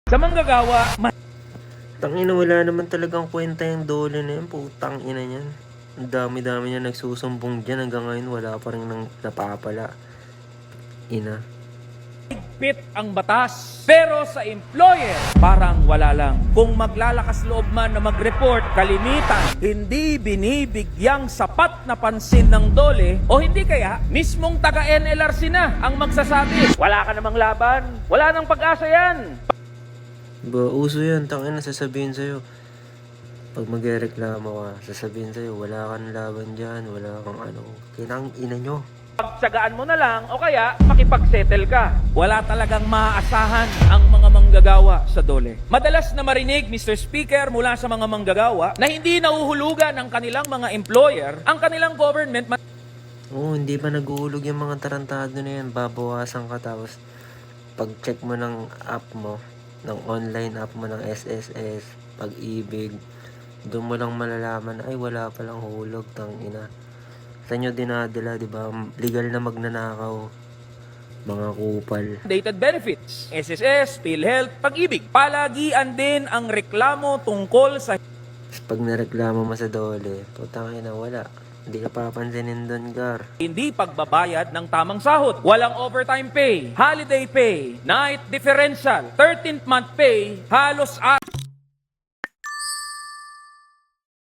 Sa manggagawa, Tangina, wala naman talagang kwenta yung dole na yan. Putang ina niyan. Ang dami-dami niya nagsusumbong dyan. Hanggang ngayon wala pa rin napapala. Ina. mahigpit ang batas. Pero sa employer, parang wala lang. Kung maglalakas loob man na mag-report, kalimitan, hindi binibigyang sapat na pansin ng dole o hindi kaya mismong taga-NLRC na ang magsasabi, wala ka namang laban, wala nang pag-asa yan. Ba, uso yan. Tangina, sasabihin sa'yo. Pag magreklamo ka, sasabihin sa'yo, wala kang laban dyan, wala kang ano. Kinang ina nyo. Pagtsagaan mo na lang o kaya makipag-settle ka. Wala talagang maaasahan ang mga manggagawa sa dole. Madalas na marinig, Mr. Speaker, mula sa mga manggagawa na hindi nahuhulugan ng kanilang mga employer ang kanilang government. Oo, hindi ba naguhulog yung mga tarantado na yan? Babawasan ka tapos pag-check mo ng app mo, ng online app mo ng SSS, Pag-ibig, doon mo lang malalaman, ay wala palang hulog, tangina. Sa inyo dinadala, di ba? Legal na magnanakaw. Mga kupal. Dated benefits, SSS, PhilHealth, Pag-ibig. Palagian din ang reklamo tungkol sa Pag nareklamo mo sa dole, putangina, wala. Hindi ka papansinin doon, Gar. hindi pagbabayad ng tamang sahod. Walang overtime pay, holiday pay, night differential, 13th month pay, halos